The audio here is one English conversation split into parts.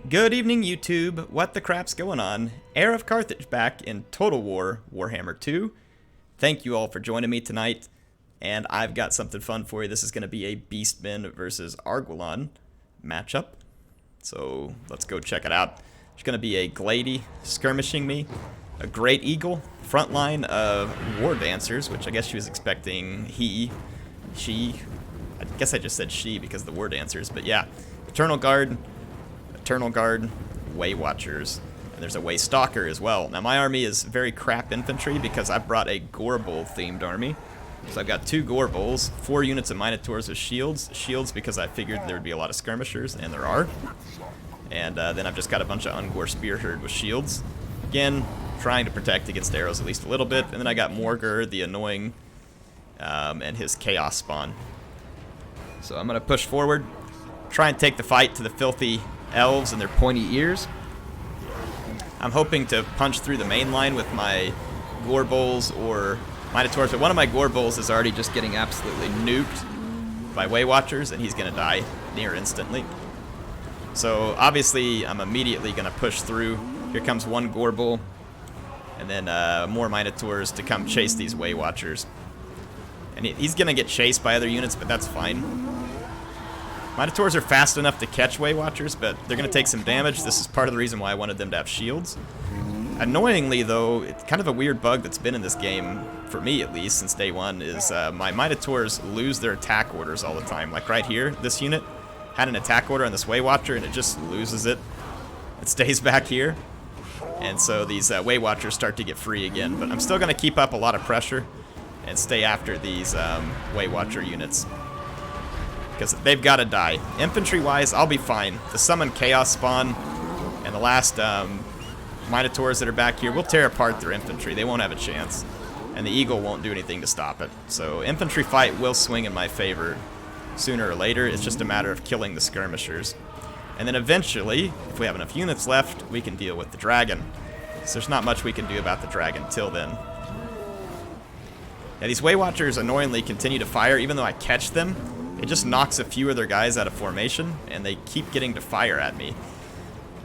Good evening, YouTube. What the crap's going on? HeirofCarthage back in Total War Warhammer 2. Thank you all for joining me tonight, and I've got something fun for you. This is going to be a Beastmen versus Arguelon matchup, so let's go check it out. There's going to be a Glady skirmishing me, a Great Eagle, front line of War Dancers, which I guess she was expecting she. I guess I just said she because of the War Dancers, but yeah. Eternal Guard, Way Watchers, and there's a Way Stalker as well. Now my army is very crap infantry because I've brought a Gorbul themed army. So I've got 2 Gorbuls, 4 units of Minotaurs with shields. Shields because I figured there would be a lot of skirmishers, and there are. And then I've just got a bunch of Ungor Spear Herd with shields. Again, trying to protect against arrows at least a little bit. And then I got Morgur, the annoying, and his Chaos Spawn. So I'm going to push forward, try and take the fight to the filthy elves and their pointy ears. I'm hoping to punch through the main line with my Gorbuls or Minotaurs, but one of my Gorbuls is already just getting absolutely nuked by Way Watchers, and he's going to die near instantly. So obviously I'm immediately going to push through. Here comes one Gorbul, and then more Minotaurs to come chase these Way Watchers. And he's going to get chased by other units, but that's fine. Minotaurs are fast enough to catch Way Watchers, but they're going to take some damage. This is part of the reason why I wanted them to have shields. Annoyingly, though, it's kind of a weird bug that's been in this game, for me at least, since day one, is my Minotaurs lose their attack orders all the time. Like right here, this unit had an attack order on this Way Watcher, and it just loses it. It stays back here. And so these Way Watchers start to get free again. But I'm still going to keep up a lot of pressure and stay after these Way Watcher units, because they've got to die. Infantry-wise, I'll be fine. The summon Chaos Spawn and the last Minotaurs that are back here will tear apart their infantry. They won't have a chance. And the Eagle won't do anything to stop it. So infantry fight will swing in my favor sooner or later. It's just a matter of killing the skirmishers. And then eventually, if we have enough units left, we can deal with the dragon. So there's not much we can do about the dragon till then. Yeah, these Way Watchers annoyingly continue to fire, even though I catch them. It just knocks a few of their guys out of formation, and they keep getting to fire at me.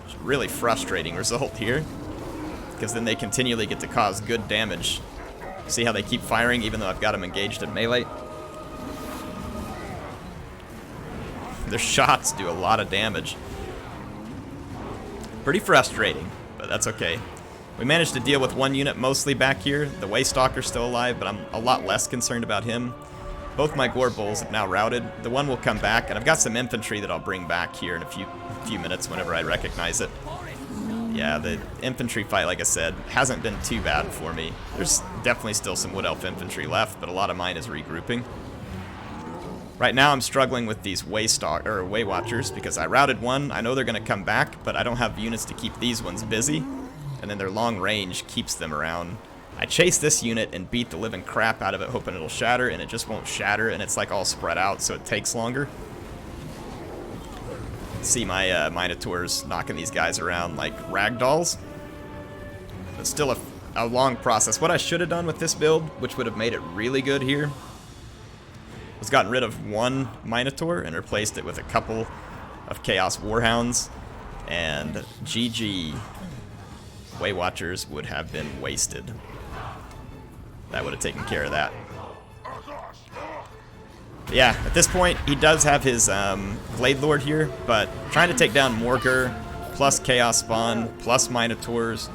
It's a really frustrating result here, because then they continually get to cause good damage. See how they keep firing even though I've got them engaged in melee? Their shots do a lot of damage. Pretty frustrating, but that's okay. We managed to deal with one unit mostly back here. The Way Stalker's still alive, but I'm a lot less concerned about him. Both my Gorbuls have now routed. The one will come back, and I've got some infantry that I'll bring back here in a few minutes whenever I recognize it. Yeah, the infantry fight, like I said, hasn't been too bad for me. There's definitely still some Wood Elf infantry left, but a lot of mine is regrouping. Right now I'm struggling with these Way Watchers because I routed one. I know they're going to come back, but I don't have units to keep these ones busy, and then their long range keeps them around. I chase this unit and beat the living crap out of it, hoping it'll shatter, and it just won't shatter, and it's like all spread out, so it takes longer. See my Minotaurs knocking these guys around like ragdolls. It's still a long process. What I should have done with this build, which would have made it really good here, was gotten rid of one Minotaur and replaced it with a couple of Chaos Warhounds, and GG. Way Watchers would have been wasted. That would have taken care of that. But yeah, at this point, he does have his Blade Lord here, but trying to take down Morgur, plus Chaos Spawn, plus Minotaurs,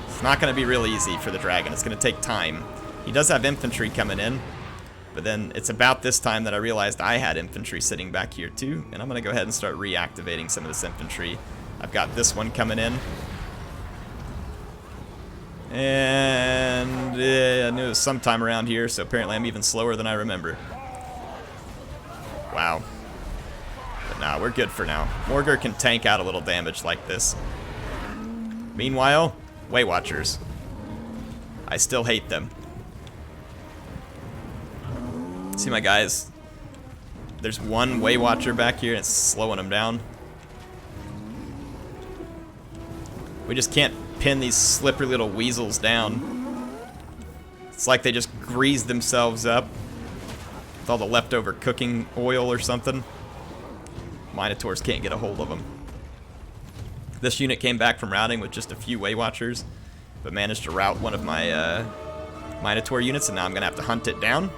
it's not going to be real easy for the dragon. It's going to take time. He does have infantry coming in, but then it's about this time that I realized I had infantry sitting back here too, and I'm going to go ahead and start reactivating some of this infantry. I've got this one coming in. And I knew it was sometime around here, so apparently I'm even slower than I remember. Wow. But nah, we're good for now. Morgur can tank out a little damage like this. Meanwhile, Way Watchers. I still hate them. See my guys? There's one Way Watcher back here and it's slowing them down. We just can't pin these slippery little weasels down. It's like they just grease themselves up with all the leftover cooking oil or something. Minotaurs can't get a hold of them. This unit came back from routing with just a few Way Watchers, but managed to rout one of my Minotaur units, and now I'm going to have to hunt it down.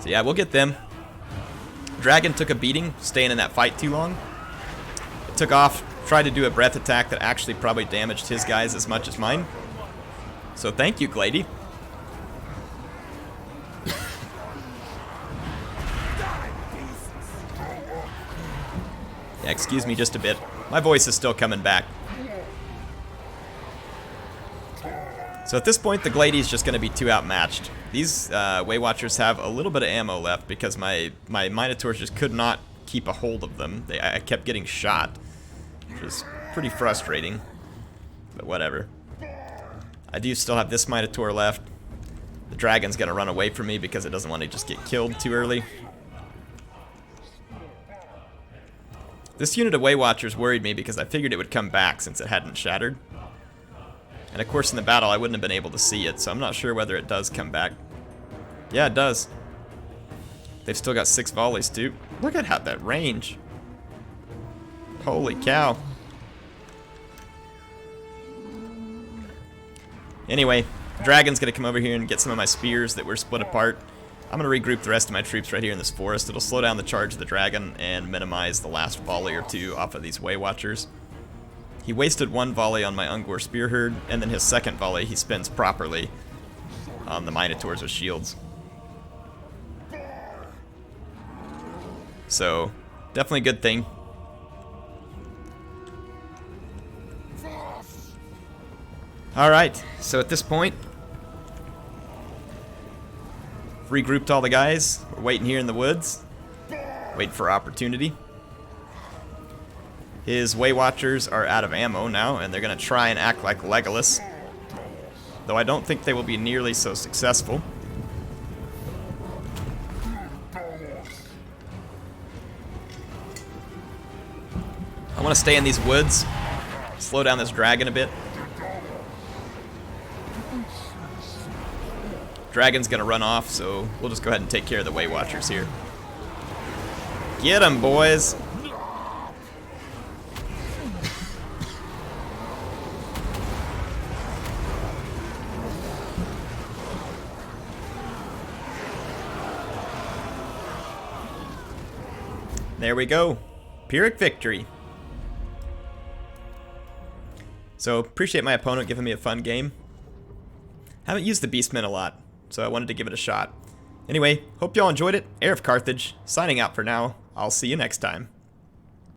So yeah, we'll get them. Dragon took a beating, staying in that fight too long. It took off, tried to do a breath attack that actually probably damaged his guys as much as mine. So thank you, Glady. Yeah, excuse me just a bit. My voice is still coming back. So at this point, the Glady's just going to be too outmatched. These Way Watchers have a little bit of ammo left because my Minotaurs just could not keep a hold of them. I kept getting shot, which was pretty frustrating, but whatever. I do still have this Minotaur left. The Dragon's going to run away from me because it doesn't want to just get killed too early. This unit of Way Watchers worried me because I figured it would come back since it hadn't shattered. And of course in the battle I wouldn't have been able to see it, so I'm not sure whether it does come back. Yeah, it does. They've still got 6 volleys too. Look at how that range. Holy cow. Anyway, Dragon's gonna come over here and get some of my spears that were split apart. I'm gonna regroup the rest of my troops right here in this forest. It'll slow down the charge of the Dragon and minimize the last volley or two off of these Way Watchers. He wasted 1 volley on my Ungor spear herd, and then his second volley he spends properly on the Minotaurs with shields. So, definitely a good thing. Alright, so at this point, regrouped all the guys. We're waiting here in the woods. Waiting for opportunity. His Way Watchers are out of ammo now, and they're going to try and act like Legolas. Though I don't think they will be nearly so successful. I want to stay in these woods. Slow down this Dragon a bit. Dragon's going to run off, so we'll just go ahead and take care of the Way Watchers here. Get 'em, boys! There we go. Pyrrhic victory. So, appreciate my opponent giving me a fun game. Haven't used the Beastmen a lot, so I wanted to give it a shot. Anyway, hope y'all enjoyed it. HeirofCarthage, signing out for now. I'll see you next time.